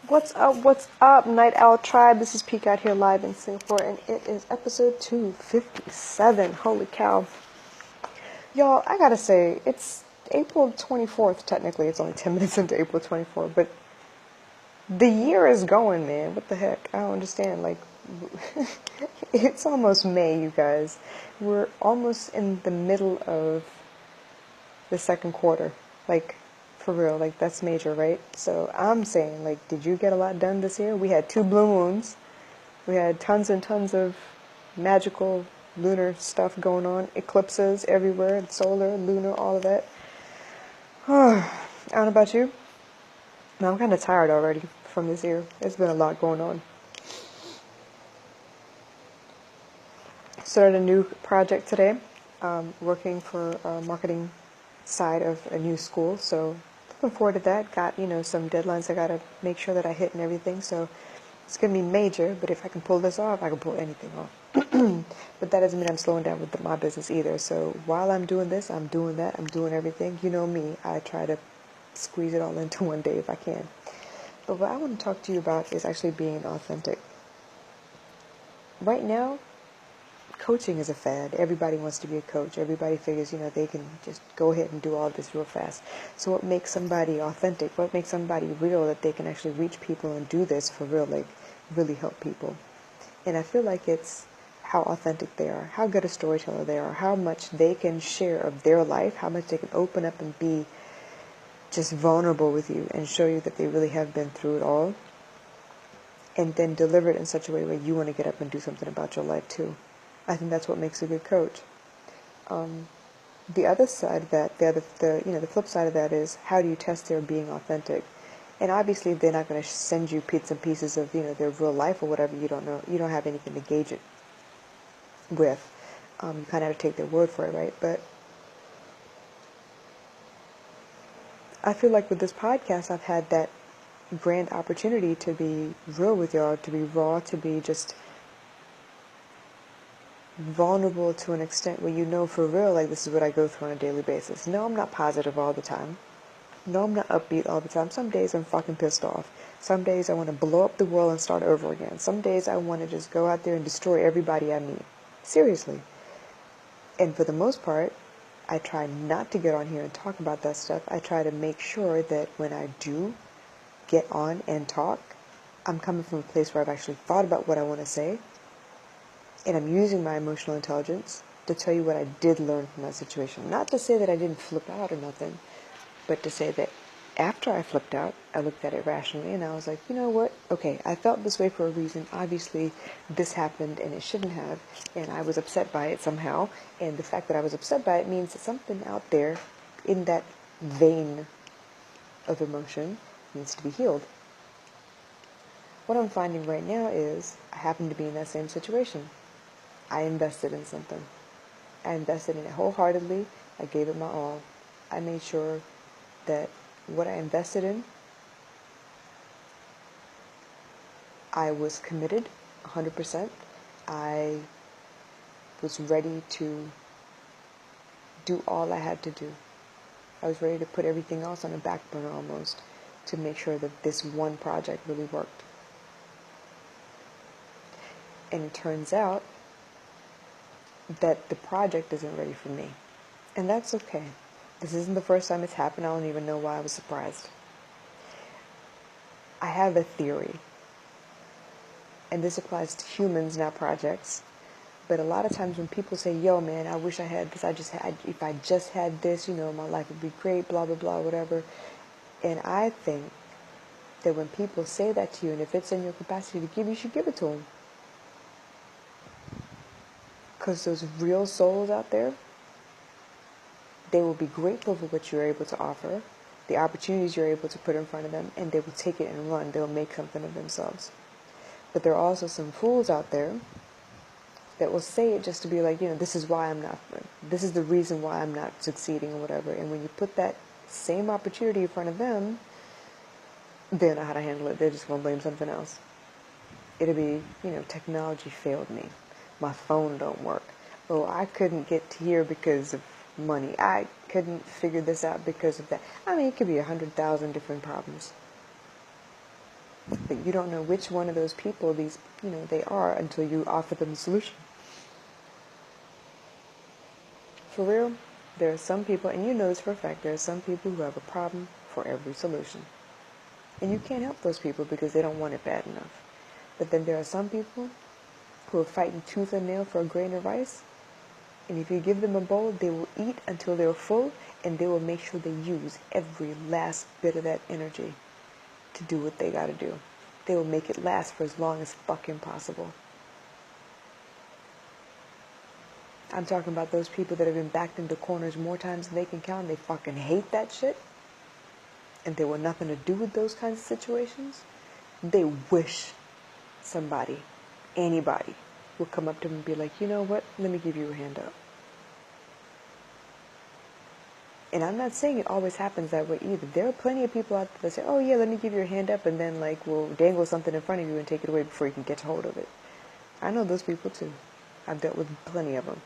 What's up, Night Owl Tribe? This is Peek out here live in Singapore, and it is episode 257. Holy cow. Y'all, I gotta say, it's April 24th, technically. It's only 10 minutes into April 24th, but the year is going, man. What the heck? I don't understand. Like, it's almost May, you guys. We're almost in the middle of the second quarter. Like, for real, like that's major, right? So I'm saying, like, did you get a lot done this year? We had 2 blue moons. We had tons and tons of magical lunar stuff going on. Eclipses everywhere, solar, lunar, all of that. I don't know about you. No, I'm kind of tired already from this year. There's been a lot going on. Started a new project today, working for a marketing side of a new school, so looking forward to that. Got, some deadlines I gotta make sure that I hit and everything, so it's gonna be major, but if I can pull this off, I can pull anything off. But that doesn't mean I'm slowing down with my business either, so while I'm doing this, I'm doing that, I'm doing everything. You know me, I try to squeeze it all into one day if I can. But what I want to talk to you about is actually being authentic. Right now, coaching is a fad. Everybody wants to be a coach. Everybody figures, they can just go ahead and do all this real fast. So what makes somebody authentic? What makes somebody real that they can actually reach people and do this for real, like really help people? And I feel like it's how authentic they are, how good a storyteller they are, how much they can share of their life, how much they can open up and be just vulnerable with you and show you that they really have been through it all, and then deliver it in such a way where you want to get up and do something about your life too. I think that's what makes a good coach. The other side of that, the flip side of that is, how do you test their being authentic? And obviously, they're not going to send you bits and pieces of their real life or whatever. You don't know. You don't have anything to gauge it with. You kind of have to take their word for it, right? But I feel like with this podcast, I've had that grand opportunity to be real with y'all, to be raw, to be just vulnerable to an extent where for real, like, this is what I go through on a daily basis. No, I'm not positive all the time. No, I'm not upbeat all the time. Some days I'm fucking pissed off. Some days I want to blow up the world and start over again. Some days I want to just go out there and destroy everybody I meet. Seriously. And for the most part, I try not to get on here and talk about that stuff. I try to make sure that when I do get on and talk, I'm coming from a place where I've actually thought about what I want to say, and I'm using my emotional intelligence to tell you what I did learn from that situation. Not to say that I didn't flip out or nothing, but to say that after I flipped out, I looked at it rationally and I was like, you know what? Okay, I felt this way for a reason. Obviously, this happened and it shouldn't have, and I was upset by it somehow. And the fact that I was upset by it means that something out there in that vein of emotion needs to be healed. What I'm finding right now is I happen to be in that same situation. I invested in something. I invested in it wholeheartedly. I gave it my all. I made sure that what I invested in, I was committed 100%. I was ready to do all I had to do. I was ready to put everything else on a back burner almost to make sure that this one project really worked. And it turns out that the project isn't ready for me. And that's okay. This isn't the first time it's happened. I don't even know why I was surprised. I have a theory, and this applies to humans, not projects. But a lot of times when people say, yo, man, I wish I had this, if I just had this, my life would be great, blah, blah, blah, whatever. And I think that when people say that to you, and if it's in your capacity to give, you should give it to them. Because those real souls out there, they will be grateful for what you're able to offer, the opportunities you're able to put in front of them, and they will take it and run. They'll make something of themselves. But there are also some fools out there that will say it just to be like, this is the reason why I'm not succeeding or whatever. And when you put that same opportunity in front of them, they don't know how to handle it. They're just going to blame something else. It'll be, technology failed me. My phone don't work. Oh, I couldn't get to here because of money. I couldn't figure this out because of that. I mean, it could be 100,000 different problems. But you don't know which one of those people they are until you offer them a solution. For real, there are some people, and you know this for a fact, there are some people who have a problem for every solution. And you can't help those people because they don't want it bad enough. But then there are some people who are fighting tooth and nail for a grain of rice. And if you give them a bowl, they will eat until they're full, and they will make sure they use every last bit of that energy to do what they gotta do. They will make it last for as long as fucking possible. I'm talking about those people that have been backed into corners more times than they can count. They fucking hate that shit. And they want nothing to do with those kinds of situations. They wish somebody, anybody, would come up to them and be like, you know what, let me give you a hand up. And I'm not saying it always happens that way either. There are plenty of people out there that say, oh yeah, let me give you a hand up, and then we'll dangle something in front of you and take it away before you can get hold of it. I know those people too. I've dealt with plenty of them.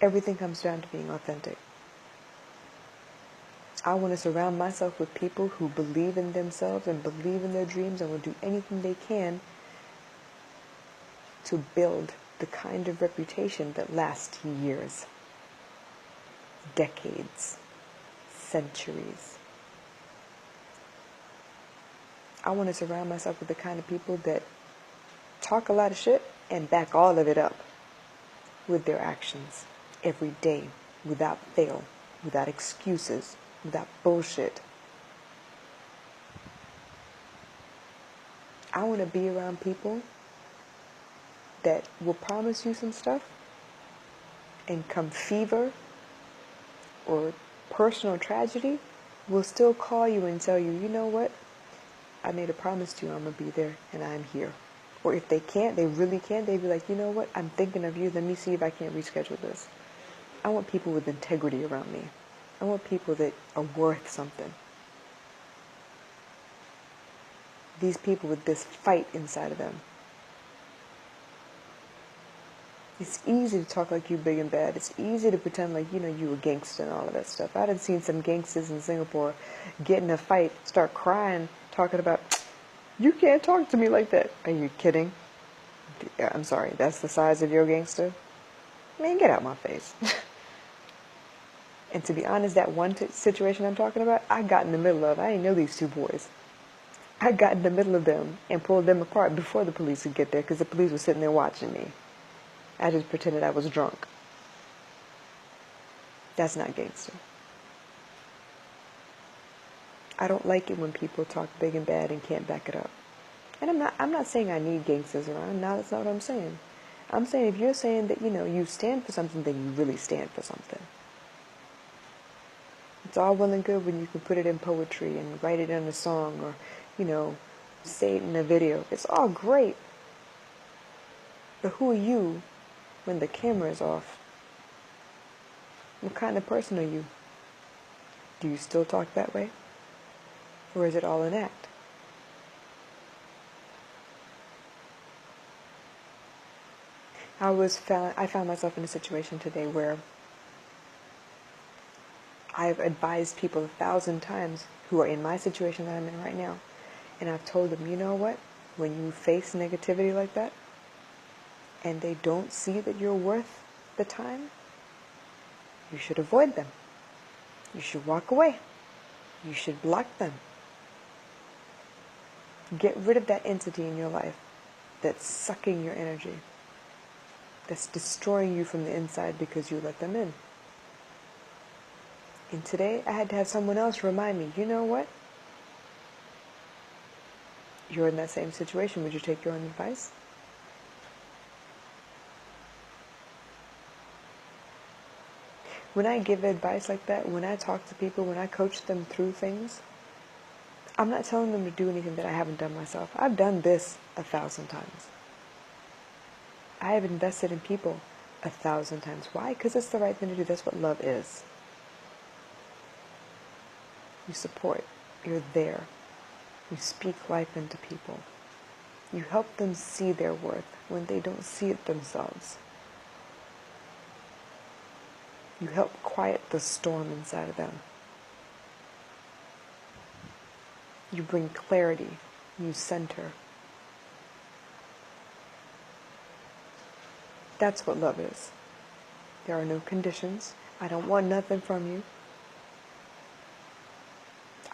Everything comes down to being authentic. I want to surround myself with people who believe in themselves and believe in their dreams and will do anything they can to build the kind of reputation that lasts years, decades, centuries. I want to surround myself with the kind of people that talk a lot of shit and back all of it up with their actions every day, without fail, without excuses, without bullshit. I want to be around people that will promise you some stuff, and come fever or personal tragedy, will still call you and tell you, you know what, I made a promise to you, I'm going to be there, and I'm here. Or if they can't, they really can't, they'd be like, you know what, I'm thinking of you, let me see if I can't reschedule this. I want people with integrity around me. I want people that are worth something. These people with this fight inside of them. It's easy to talk like you big and bad. It's easy to pretend like, you a gangster and all of that stuff. I done seen some gangsters in Singapore get in a fight, start crying, talking about, you can't talk to me like that. Are you kidding? I'm sorry, that's the size of your gangster? Man, get out my face. And to be honest, that one situation I'm talking about, I got in the middle of. I didn't know these two boys. I got in the middle of them and pulled them apart before the police could get there, because the police were sitting there watching me. I just pretended I was drunk. That's not gangster. I don't like it when people talk big and bad and can't back it up. And I'm not saying I need gangsters around. No, that's not what I'm saying. I'm saying if you're saying that, you stand for something, then you really stand for something. It's all well and good when you can put it in poetry and write it in a song, or, say it in a video. It's all great. But who are you when the camera is off? What kind of person are you? Do you still talk that way? Or is it all an act? I found myself in a situation today where I've advised people 1,000 times who are in my situation that I'm in right now. And I've told them, you know what? When you face negativity like that, and they don't see that you're worth the time, you should avoid them. You should walk away. You should block them. Get rid of that entity in your life that's sucking your energy, that's destroying you from the inside because you let them in. And today, I had to have someone else remind me, you know what? You're in that same situation. Would you take your own advice? When I give advice like that, when I talk to people, when I coach them through things, I'm not telling them to do anything that I haven't done myself. I've done this 1,000 times. I have invested in people 1,000 times. Why? Because it's the right thing to do. That's what love is. You support. You're there. You speak life into people. You help them see their worth when they don't see it themselves. You help quiet the storm inside of them. You bring clarity. You center. That's what love is. There are no conditions. I don't want nothing from you.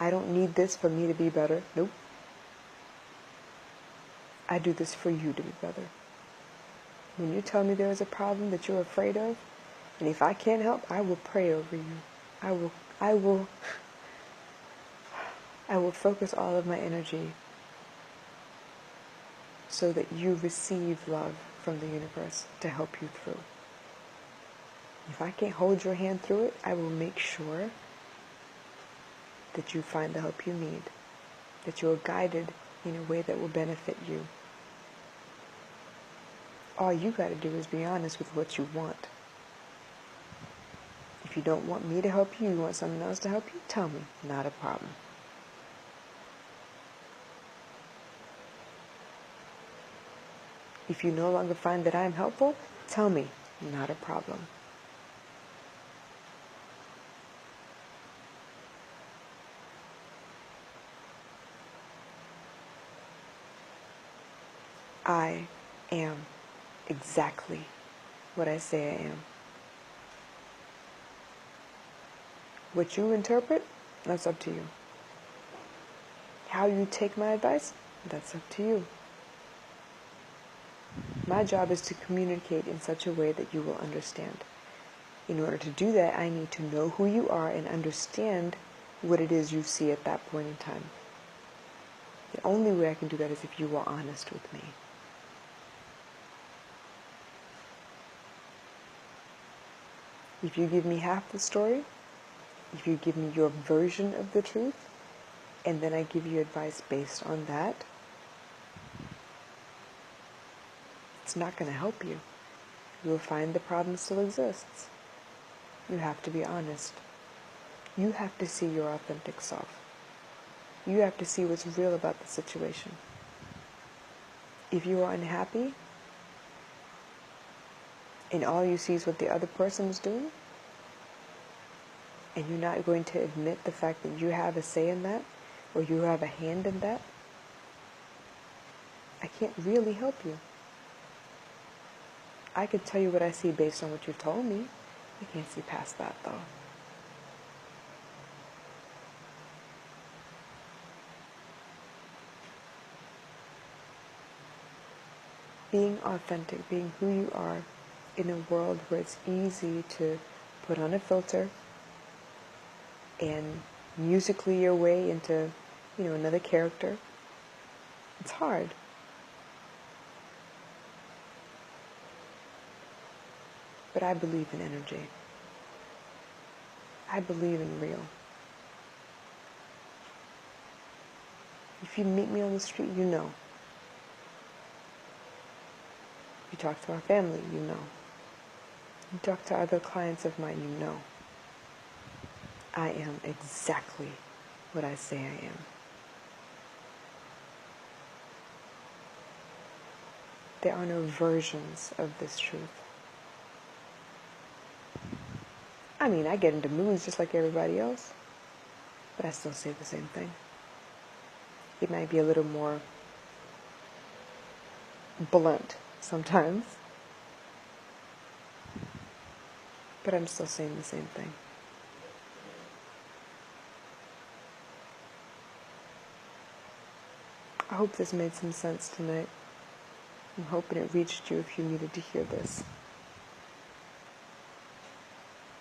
I don't need this for me to be better. Nope. I do this for you to be better. When you tell me there is a problem that you're afraid of, and if I can't help, I will pray over you. I will focus all of my energy so that you receive love from the universe to help you through. If I can't hold your hand through it, I will make sure that you find the help you need, that you are guided in a way that will benefit you. All you got to do is be honest with what you want. If you don't want me to help you, you want someone else to help you, tell me. Not a problem. If you no longer find that I am helpful, tell me. Not a problem. I am exactly what I say I am. What you interpret, that's up to you. How you take my advice, that's up to you. My job is to communicate in such a way that you will understand. In order to do that, I need to know who you are and understand what it is you see at that point in time. The only way I can do that is if you are honest with me. If you give me half the story, if you give me your version of the truth, and then I give you advice based on that, it's not going to help you. You will find the problem still exists. You have to be honest. You have to see your authentic self. You have to see what's real about the situation. If you are unhappy, and all you see is what the other person is doing, and you're not going to admit the fact that you have a say in that, or you have a hand in that, I can't really help you. I could tell you what I see based on what you've told me. I can't see past that, though. Being authentic, being who you are in a world where it's easy to put on a filter and musically your way into, another character. It's hard. But I believe in energy. I believe in real. If you meet me on the street, you know. You talk to our family, you know. You talk to other clients of mine, you know. I am exactly what I say I am. There are no versions of this truth. I mean, I get into moods just like everybody else, but I still say the same thing. It might be a little more blunt sometimes, but I'm still saying the same thing. I hope this made some sense tonight. I'm hoping it reached you if you needed to hear this.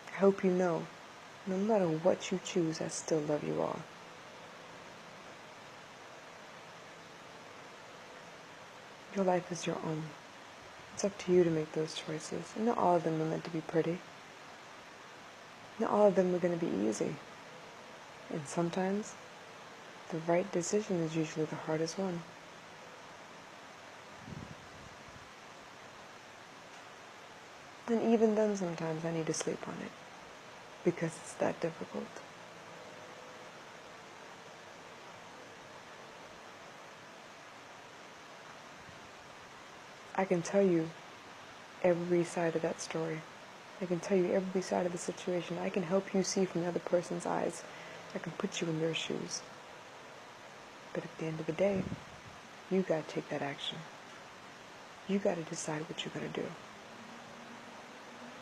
I hope you know, no matter what you choose, I still love you all. Your life is your own. It's up to you to make those choices. And not all of them are meant to be pretty. Not all of them are going to be easy. And sometimes, the right decision is usually the hardest one. And even then, sometimes I need to sleep on it. Because it's that difficult. I can tell you every side of that story. I can tell you every side of the situation. I can help you see from the other person's eyes. I can put you in their shoes. But at the end of the day, you gotta take that action. You gotta decide what you're gonna do.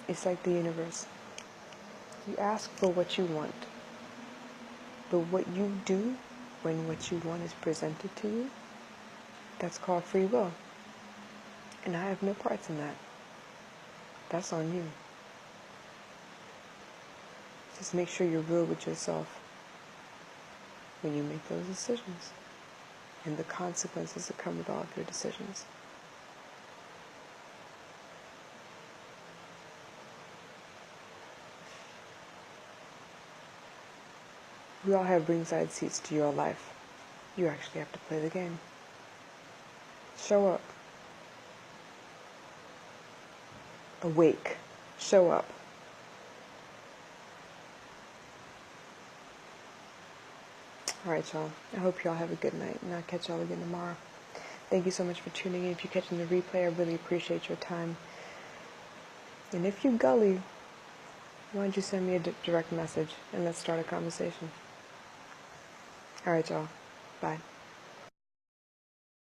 It's like the universe. You ask for what you want. But what you do when what you want is presented to you, that's called free will. And I have no parts in that. That's on you. Just make sure you're real with yourself when you make those decisions and the consequences that come with all of your decisions. We all have ringside seats to your life. You actually have to play the game. Show up. Awake. Show up. Alright, y'all. I hope y'all have a good night, and I'll catch y'all again tomorrow. Thank you so much for tuning in. If you're catching the replay, I really appreciate your time. And if you gully, why don't you send me a direct message, and let's start a conversation. Alright, y'all. Bye.